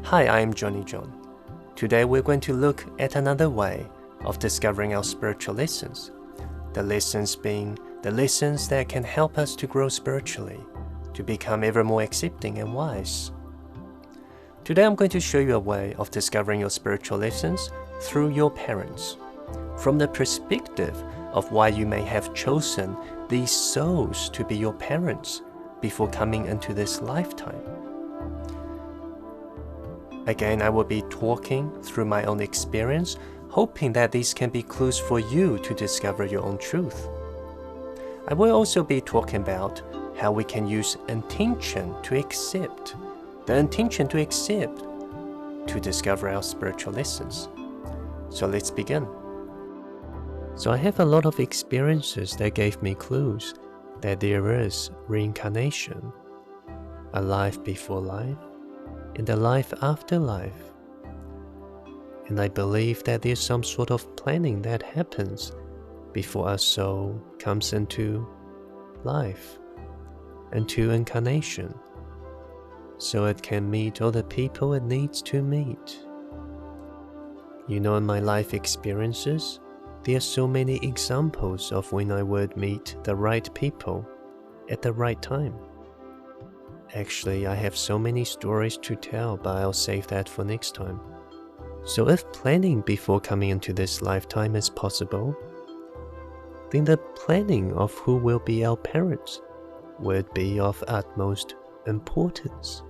Hi, I'm Johnny John. Today we're going to look at another way of discovering our spiritual lessons. The lessons being the lessons that can help us to grow spiritually, to become ever more accepting and wise. Today I'm going to show you a way of discovering your spiritual lessons through your parents, from the perspective of why you may have chosen these souls to be your parents before coming into this lifetime. Again, I will be talking through my own experience, hoping that these can be clues for you to discover your own truth. I will also be talking about how we can use intention to accept, the intention to accept, to discover our spiritual lessons. So let's begin. So I have a lot of experiences that gave me clues that there is reincarnation, a life before life, and a life after life. And I believe that there's some sort of planning that happens before our soul comes into life, into incarnation, so it can meet all the people it needs to meet. You know, in my life experiences, there are so many examples of when I would meet the right people at the right time. Actually, I have so many stories to tell, but I'll save that for next time. So if planning before coming into this lifetime is possible, then the planning of who will be our parents would be of utmost importance.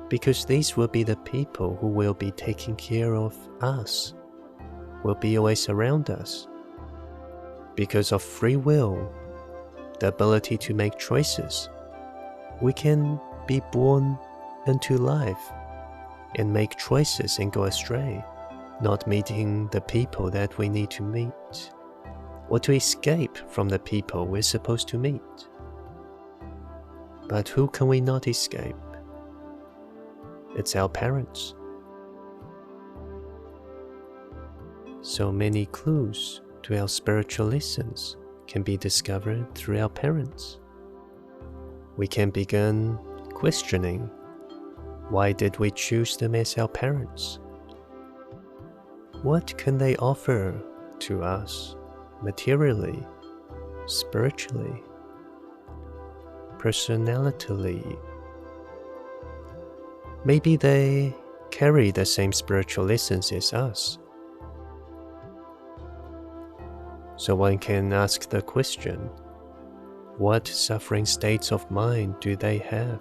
Because these will be the people who will be taking care of us, will be always around us. Because of free will, the ability to make choices, we can be born into life and make choices and go astray, not meeting the people that we need to meet, or to escape from the people we're supposed to meet. But who can we not escape? It's our parents. So many clues to our spiritual lessons can be discovered through our parents. We can begin questioning, why did we choose them as our parents? What can they offer to us materially, spiritually, personalitily? Maybe they carry the same spiritual lessons as us. So one can ask the question, what suffering states of mind do they have?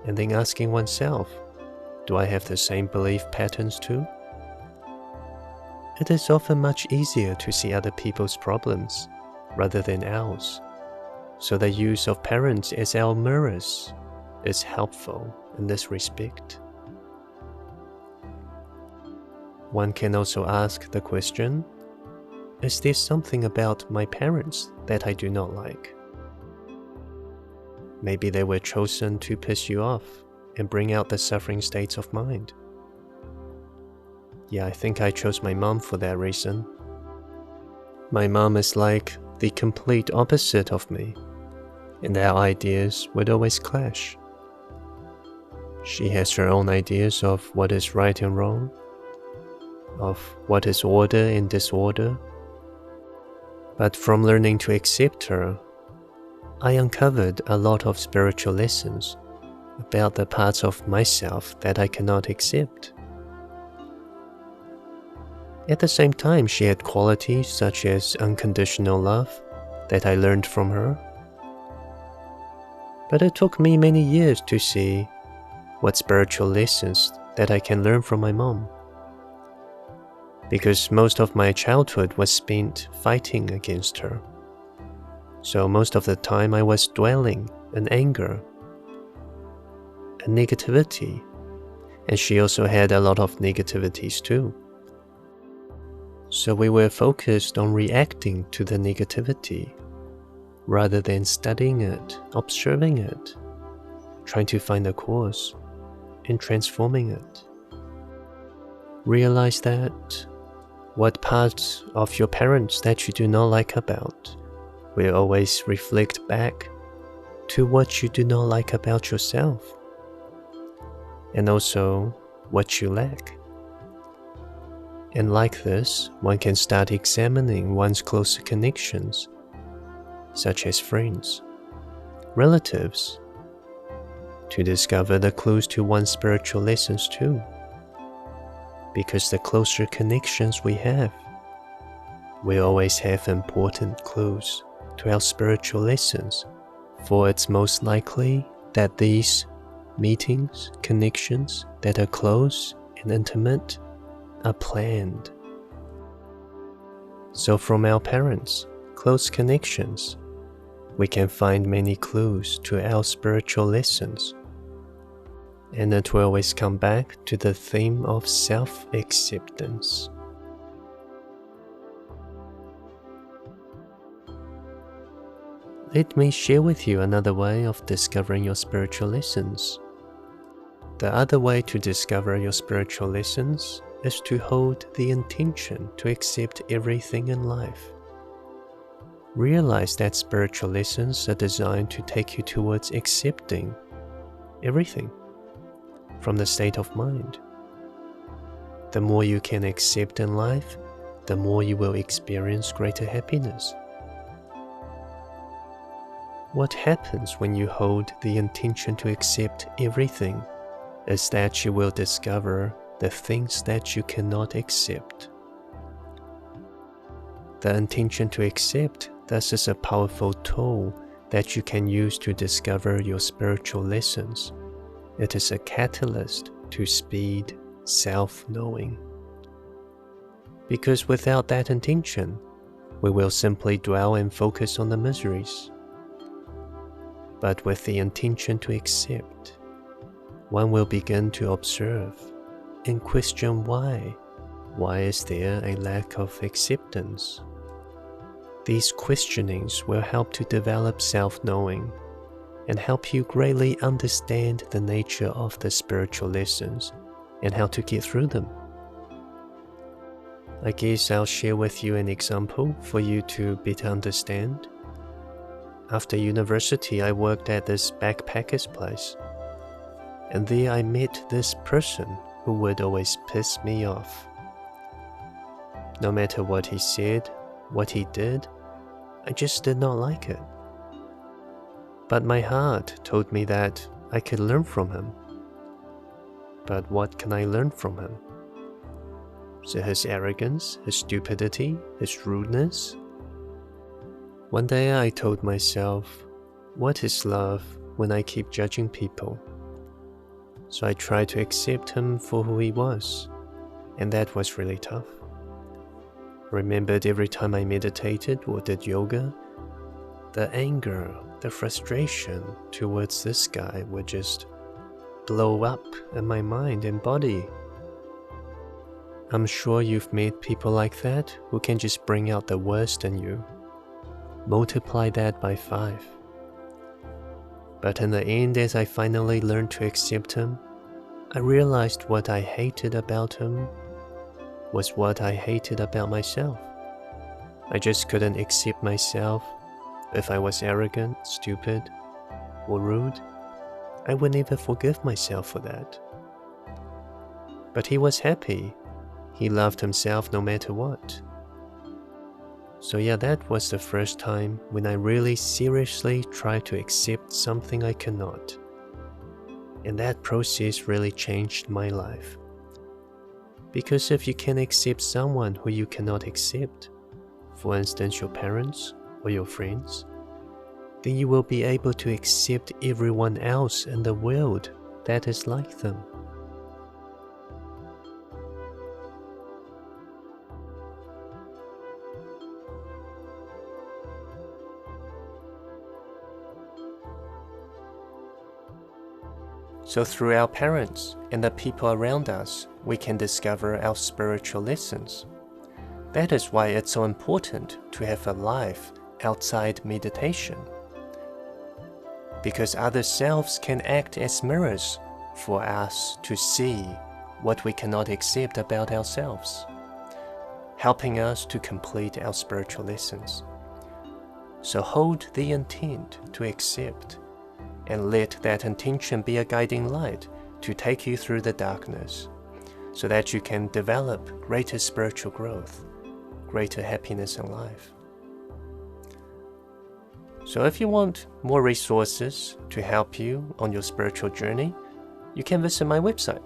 And then asking oneself, do I have the same belief patterns too? It is often much easier to see other people's problems rather than ours, so the use of parents as our mirrors is helpful in this respect. One can also ask the question, is there something about my parents that I do not like? Maybe they were chosen to piss you off and bring out the suffering states of mind. Yeah, I think I chose my mom for that reason. My mom is like the complete opposite of me, and our ideas would always clash. She has her own ideas of what is right and wrong, of what is order and disorder. But from learning to accept her, I uncovered a lot of spiritual lessons about the parts of myself that I cannot accept. At the same time, she had qualities such as unconditional love that I learned from her. But it took me many years to see what spiritual lessons that I can learn from my mom, because most of my childhood was spent fighting against her. So most of the time I was dwelling in anger and negativity, and she also had a lot of negativities too. So we were focused on reacting to the negativity rather than studying it, observing it, trying to find the cause and transforming it. Realize that what parts of your parents that you do not like about will always reflect back to what you do not like about yourself. and also what you lack. And like this, one can start examining one's closer connections, such as friends, relatives, to discover the clues to one's spiritual lessons too. Because the closer connections we have, we always have important clues to our spiritual lessons, for it's most likely that these meetings, connections that are close and intimate are planned. So from our parents' close connections, we can find many clues to our spiritual lessons. And it will always come back to the theme of self-acceptance. Let me share with you another way of discovering your spiritual lessons. The other way to discover your spiritual lessons is to hold the intention to accept everything in life. Realize that spiritual lessons are designed to take you towards accepting everything from the state of mind. The more you can accept in life, the more you will experience greater happiness. What happens when you hold the intention to accept everything is that you will discover the things that you cannot accept. The intention to accept thus is a powerful tool that you can use to discover your spiritual lessons. It is a catalyst to speed self-knowing. Because without that intention, we will simply dwell and focus on the miseries. But with the intention to accept, one will begin to observe and question why. Why is there a lack of acceptance? These questionings will help to develop self-knowing and help you greatly understand the nature of the spiritual lessons and how to get through them. I guess I'll share with you an example for you to better understand. After university, I worked at this backpacker's place, and there I met this person who would always piss me off. No matter what he said, what he did, I just did not like it. But my heart told me that I could learn from him. But what can I learn from him? So his arrogance, his stupidity, his rudeness? One day I told myself, what is love when I keep judging people? So I tried to accept him for who he was, and that was really tough. Remembered every time I meditated or did yoga, the anger, the frustration towards this guy would just blow up in my mind and body. I'm sure you've met people like that who can just bring out the worst in you. Multiply that by 5. But in the end, as I finally learned to accept him, I realized what I hated about him was what I hated about myself. I just couldn't accept myself. If I was arrogant, stupid, or rude, I would never forgive myself for that. But he was happy. He loved himself no matter what. So yeah, that was the first time when I really seriously tried to accept something I cannot. And that process really changed my life. Because if you can accept someone who you cannot accept, for instance your parents or your friends, then you will be able to accept everyone else in the world that is like them. So through our parents and the people around us, we can discover our spiritual lessons. That is why it's so important to have a life outside meditation. Because other selves can act as mirrors for us to see what we cannot accept about ourselves, helping us to complete our spiritual lessons. So hold the intent to accept, and let that intention be a guiding light to take you through the darkness so that you can develop greater spiritual growth, greater happiness in life. So if you want more resources to help you on your spiritual journey, you can visit my website,